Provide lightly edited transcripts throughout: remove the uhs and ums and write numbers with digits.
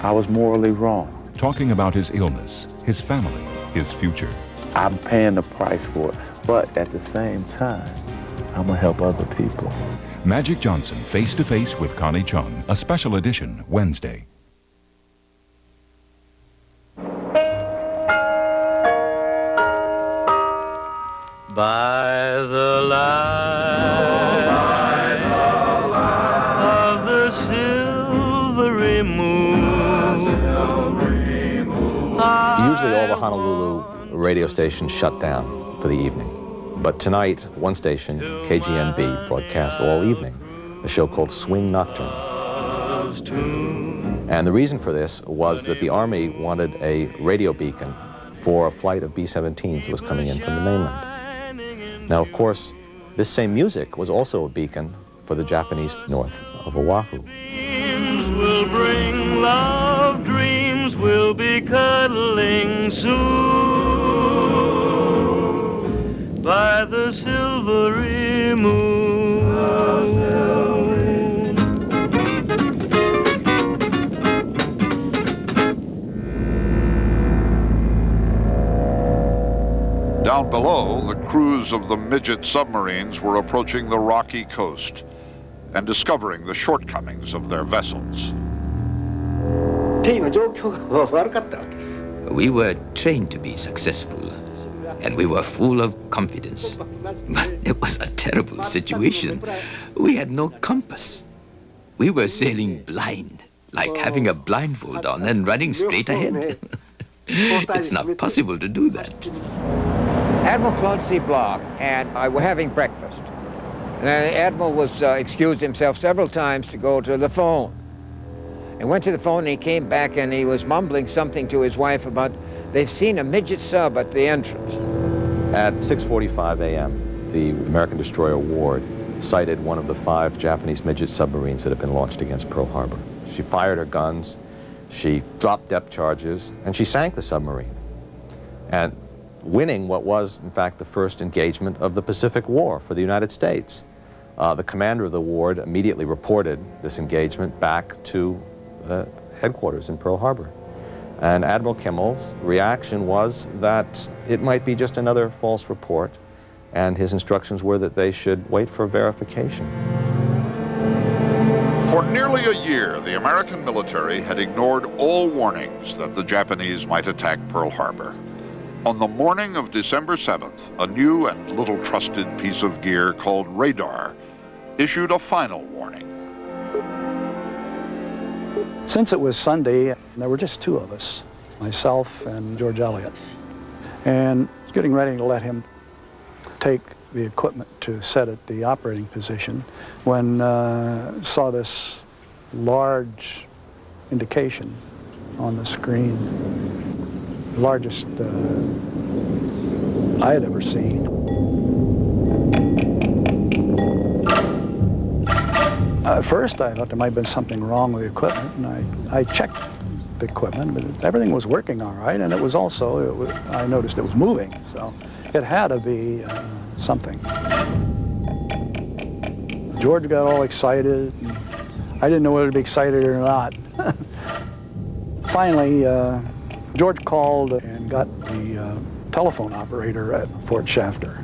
I was morally wrong. Talking about his illness, his family, his future. I'm paying the price for it, but at the same time, I'm gonna help other people. Magic Johnson, Face to Face with Connie Chung, a special edition, Wednesday. By the light of the silvery moon. Usually all the Honolulu radio stations shut down for the evening. But tonight, one station, KGNB, broadcast all evening a show called Swing Nocturne. And the reason for this was that the Army wanted a radio beacon for a flight of B-17s that was coming in from the mainland. Now, of course, this same music was also a beacon for the Japanese north of Oahu. Dreams will bring love, dreams will be cuddling soon by the silvery moon. Down below, the crews of the midget submarines were approaching the rocky coast and discovering the shortcomings of their vessels. We were trained to be successful, and we were full of confidence. But it was a terrible situation. We had no compass. We were sailing blind, like having a blindfold on and running straight ahead. It's not possible to do that. Admiral Claude C. Block and I were having breakfast. And the Admiral was excused himself several times to go to the phone. And went to the phone and he came back and he was mumbling something to his wife about they've seen a midget sub at the entrance. At 6:45 a.m., the American destroyer Ward sighted one of the 5 Japanese midget submarines that had been launched against Pearl Harbor. She fired her guns, she dropped depth charges, and she sank the submarine. And winning what was, in fact, the first engagement of the Pacific War for the United States. The commander of the Ward immediately reported this engagement back to headquarters in Pearl Harbor. And Admiral Kimmel's reaction was that it might be just another false report, and his instructions were that they should wait for verification. For nearly a year, the American military had ignored all warnings that the Japanese might attack Pearl Harbor. On the morning of December 7th, a new and little trusted piece of gear called radar issued a final warning. Since it was Sunday, there were just 2 of us, myself and George Elliott. And I was getting ready to let him take the equipment to set at the operating position when saw this large indication on the screen. The largest I had ever seen. At first I thought there might have been something wrong with the equipment, and I checked the equipment, but everything was working all right, and it was also, I noticed it was moving, so it had to be something. George got all excited, and I didn't know whether to be excited or not. Finally, George called and got the telephone operator at Fort Shafter.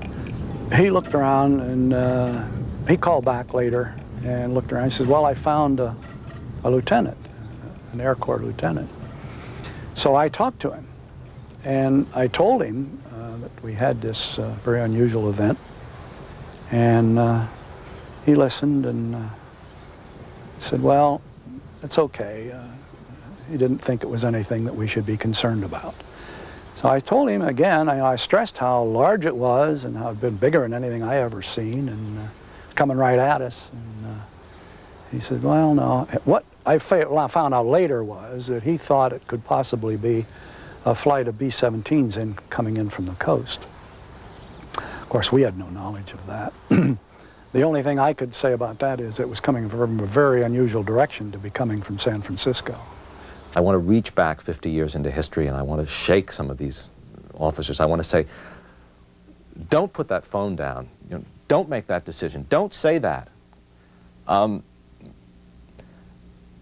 He looked around and he called back later and looked around. He says, well, I found a lieutenant, an Air Corps lieutenant. So I talked to him and I told him that we had this very unusual event, and he listened and said, well, it's okay. He didn't think it was anything that we should be concerned about. So I told him again, I stressed how large it was and how it had been bigger than anything I ever seen, and it's coming right at us. And he said, well, no. What I found out later was that he thought it could possibly be a flight of B-17s coming in from the coast. Of course, we had no knowledge of that. The only thing I could say about that is it was coming from a very unusual direction to be coming from San Francisco. I want to reach back 50 years into history, and I want to shake some of these officers. I want to say, don't put that phone down. You know, don't make that decision. Don't say that.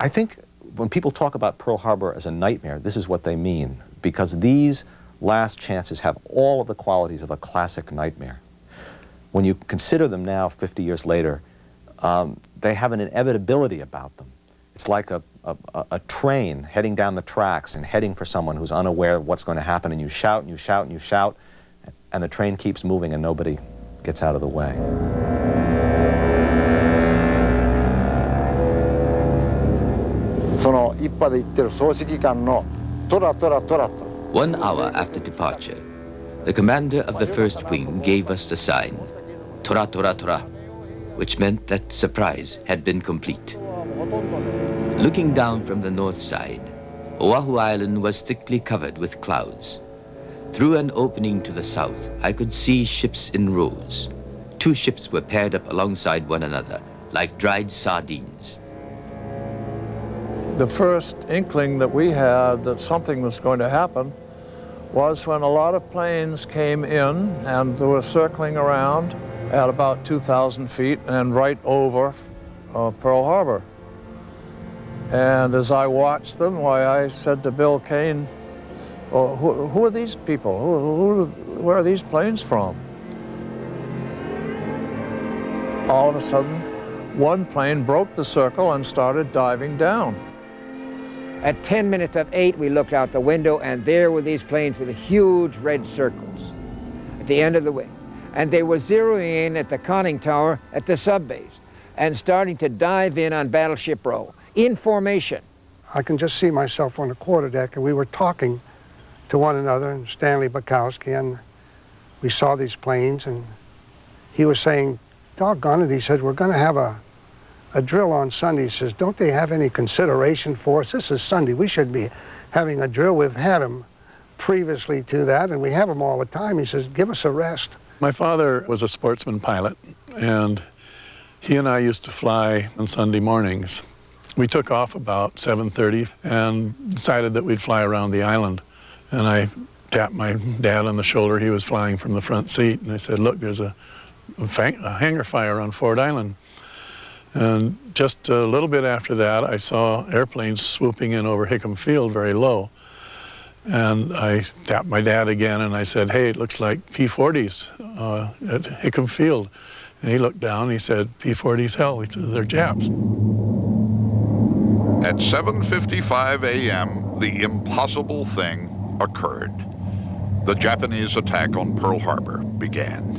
I think when people talk about Pearl Harbor as a nightmare, this is what they mean, because these last chances have all of the qualities of a classic nightmare. When you consider them now, 50 years later, they have an inevitability about them. It's like a train heading down the tracks and heading for someone who's unaware of what's going to happen, and you shout and you shout and you shout, and the train keeps moving and nobody gets out of the way. One hour after departure, the commander of the first wing gave us the sign, Tora Tora Tora, which meant that surprise had been complete. Looking down from the north side, Oahu Island was thickly covered with clouds. Through an opening to the south, I could see ships in rows. 2 ships were paired up alongside one another, like dried sardines. The first inkling that we had that something was going to happen was when a lot of planes came in and they were circling around at about 2,000 feet and right over Pearl Harbor. And as I watched them, why, I said to Bill Kane, oh, who are these people? Where are these planes from? All of a sudden, one plane broke the circle and started diving down. At 10 minutes of 8, we looked out the window, and there were these planes with huge red circles at the end of the wing. And they were zeroing in at the conning tower at the subbase and starting to dive in on Battleship Row in formation. I can just see myself on the quarterdeck, and we were talking to one another, and Stanley Bukowski, and we saw these planes, and he was saying, doggone it, he said, we're going to have a drill on Sunday. He says, don't they have any consideration for us? This is Sunday. We should be having a drill. We've had them previously to that, and we have them all the time. He says, give us a rest. My father was a sportsman pilot, and he and I used to fly on Sunday mornings. We took off about 7:30 and decided that we'd fly around the island. And I tapped my dad on the shoulder. He was flying from the front seat, and I said, look, there's a hangar fire on Ford Island. And just a little bit after that, I saw airplanes swooping in over Hickam Field very low. And I tapped my dad again, and I said, hey, it looks like P-40s at Hickam Field. And he looked down, and he said, P-40s, hell, he said, they're Japs. At 7:55 a.m., the impossible thing occurred. The Japanese attack on Pearl Harbor began.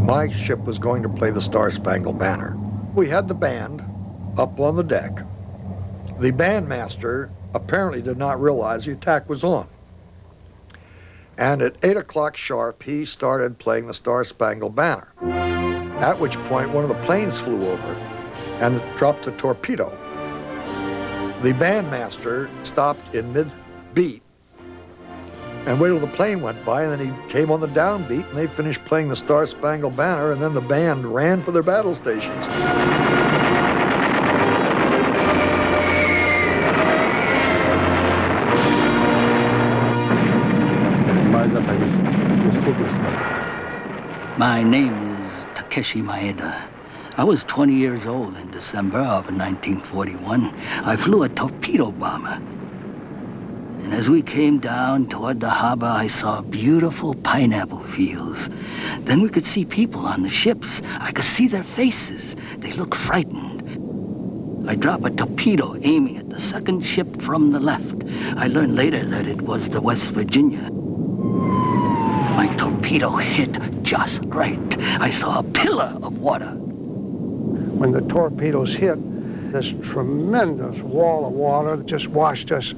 My ship was going to play the Star-Spangled Banner. We had the band up on the deck. The bandmaster apparently did not realize the attack was on. And at 8 o'clock sharp, he started playing the Star-Spangled Banner, at which point one of the planes flew over and dropped a torpedo. The bandmaster stopped in mid-beat and waited till the plane went by, and then he came on the downbeat, and they finished playing the Star-Spangled Banner, and then the band ran for their battle stations. My name is Takeshi Maeda. I was 20 years old in December of 1941. I flew a torpedo bomber. And as we came down toward the harbor, I saw beautiful pineapple fields. Then we could see people on the ships. I could see their faces. They looked frightened. I dropped a torpedo aiming at the second ship from the left. I learned later that it was the West Virginia. My torpedo hit just right. I saw a pillar of water. When the torpedoes hit, this tremendous wall of water just washed us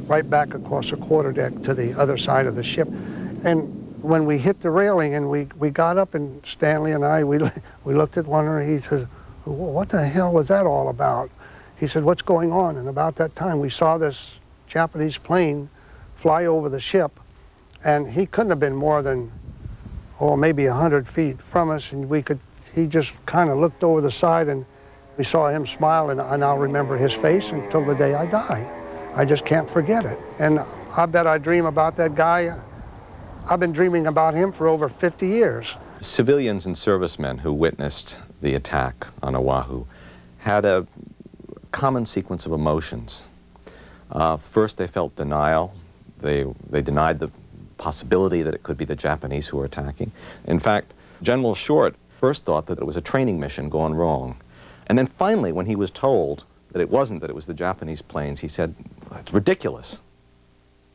right back across the quarterdeck to the other side of the ship. And when we hit the railing and we got up, and Stanley and I, we looked at one another. He says, what the hell was that all about? He said, what's going on? And about that time, we saw this Japanese plane fly over the ship, and he couldn't have been more than, maybe 100 feet from us, and he just kind of looked over the side, and we saw him smile, and I'll remember his face until the day I die. I just can't forget it. And I bet I dream about that guy. I've been dreaming about him for over 50 years. Civilians and servicemen who witnessed the attack on Oahu had a common sequence of emotions. First, they felt denial. They denied the possibility that it could be the Japanese who were attacking. In fact, General Short first thought that it was a training mission gone wrong. And then finally, when he was told that it wasn't, that it was the Japanese planes, he said, it's ridiculous.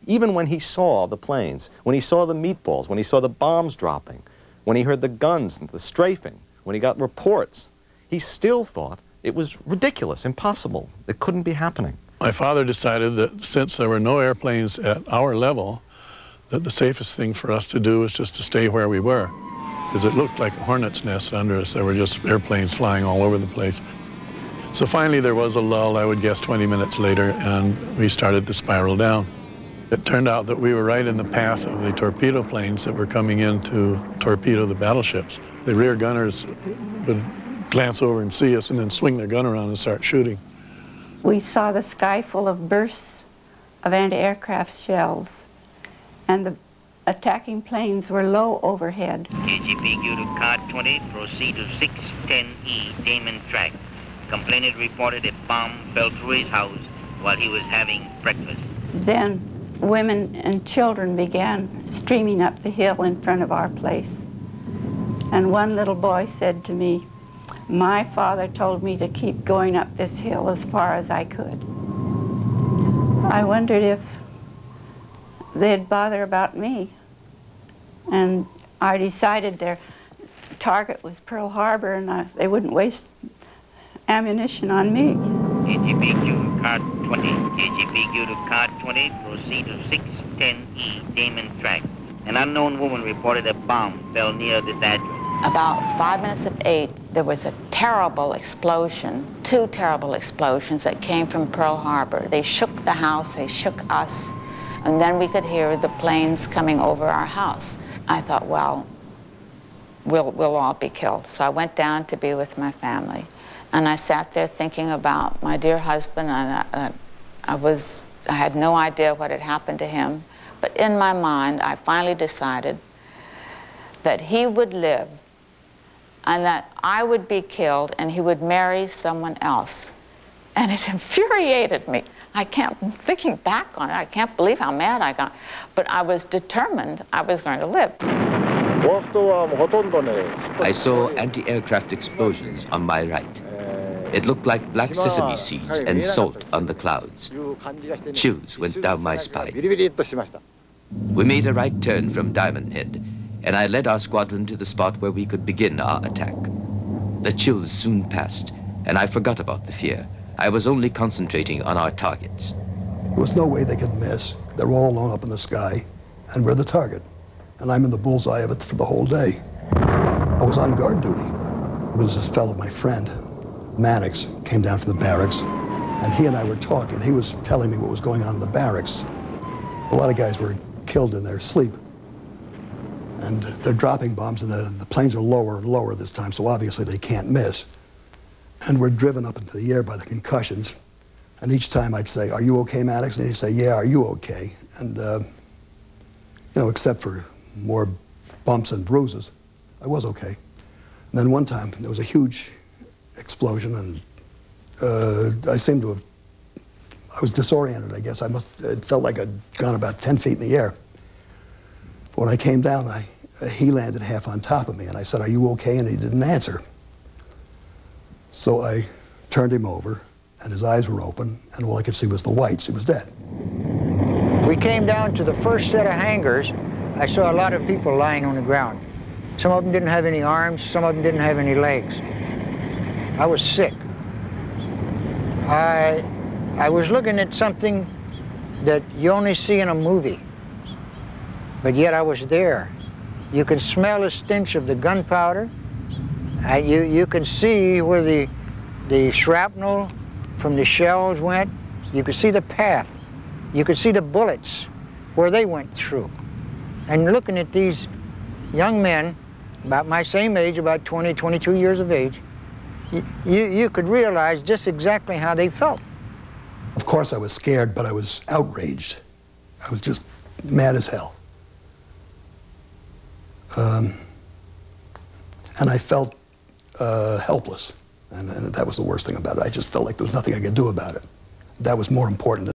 Even when he saw the planes, when he saw the meatballs, when he saw the bombs dropping, when he heard the guns and the strafing, when he got reports, he still thought it was ridiculous, impossible. It couldn't be happening. My father decided that since there were no airplanes at our level, that the safest thing for us to do was just to stay where we were, because it looked like a hornet's nest under us. There were just airplanes flying all over the place. So finally there was a lull, I would guess 20 minutes later, and we started to spiral down. It turned out that we were right in the path of the torpedo planes that were coming in to torpedo the battleships. The rear gunners would glance over and see us and then swing their gun around and start shooting. We saw the sky full of bursts of anti-aircraft shells, and the attacking planes were low overhead. KGP to Car 20, proceed to 610E Damon Track. Complainant reported a bomb fell through his house while he was having breakfast. Then women and children began streaming up the hill in front of our place. And one little boy said to me, "My father told me to keep going up this hill as far as I could." I wondered if they'd bother about me. And I decided their target was Pearl Harbor, and they wouldn't waste ammunition on me. KGPQ Car 20, KGPQ to Car 20, proceed to 610E Damon Track. An unknown woman reported a bomb fell near this address. About 5 minutes of 8, there was a terrible explosion, 2 terrible explosions that came from Pearl Harbor. They shook the house, they shook us, and then we could hear the planes coming over our house. I thought, well, we'll all be killed. So I went down to be with my family. And I sat there thinking about my dear husband, and I had no idea what had happened to him. But in my mind, I finally decided that he would live and that I would be killed and he would marry someone else. And it infuriated me. Thinking back on it, I can't believe how mad I got. But I was determined I was going to live. I saw anti-aircraft explosions on my right. It looked like black sesame seeds and salt on the clouds. Chills went down my spine. We made a right turn from Diamond Head, and I led our squadron to the spot where we could begin our attack. The chills soon passed, and I forgot about the fear. I was only concentrating on our targets. There was no way they could miss. They're all alone up in the sky, and we're the target. And I'm in the bullseye of it for the whole day. I was on guard duty. It was this fellow, my friend, Mannix, came down from the barracks, and he and I were talking. He was telling me what was going on in the barracks. A lot of guys were killed in their sleep, and they're dropping bombs, and the planes are lower and lower this time, so obviously they can't miss. And we're driven up into the air by the concussions, and each time I'd say, "Are you okay, Mannix?" And he'd say, "Yeah, are you okay?" And, you know, except for more bumps and bruises, I was okay. And then one time, there was a huge explosion, and I seemed to have, I was disoriented, I guess. It felt like I'd gone about 10 feet in the air. When I came down, he landed half on top of me, and I said, "Are you okay?" And he didn't answer. So I turned him over, and his eyes were open, and all I could see was the whites. He was dead. We came down to the first set of hangars. I saw a lot of people lying on the ground. Some of them didn't have any arms, some of them didn't have any legs. I was sick. I was looking at something that you only see in a movie, but yet I was there. You can smell the stench of the gunpowder. You can see where the shrapnel from the shells went. You could see the path. You could see the bullets where they went through. And looking at these young men, about my same age, about 20, 22 years of age, you could realize just exactly how they felt. Of course I was scared, but I was outraged. I was just mad as hell. And I felt helpless. And that was the worst thing about it. I just felt like there was nothing I could do about it. That was more important than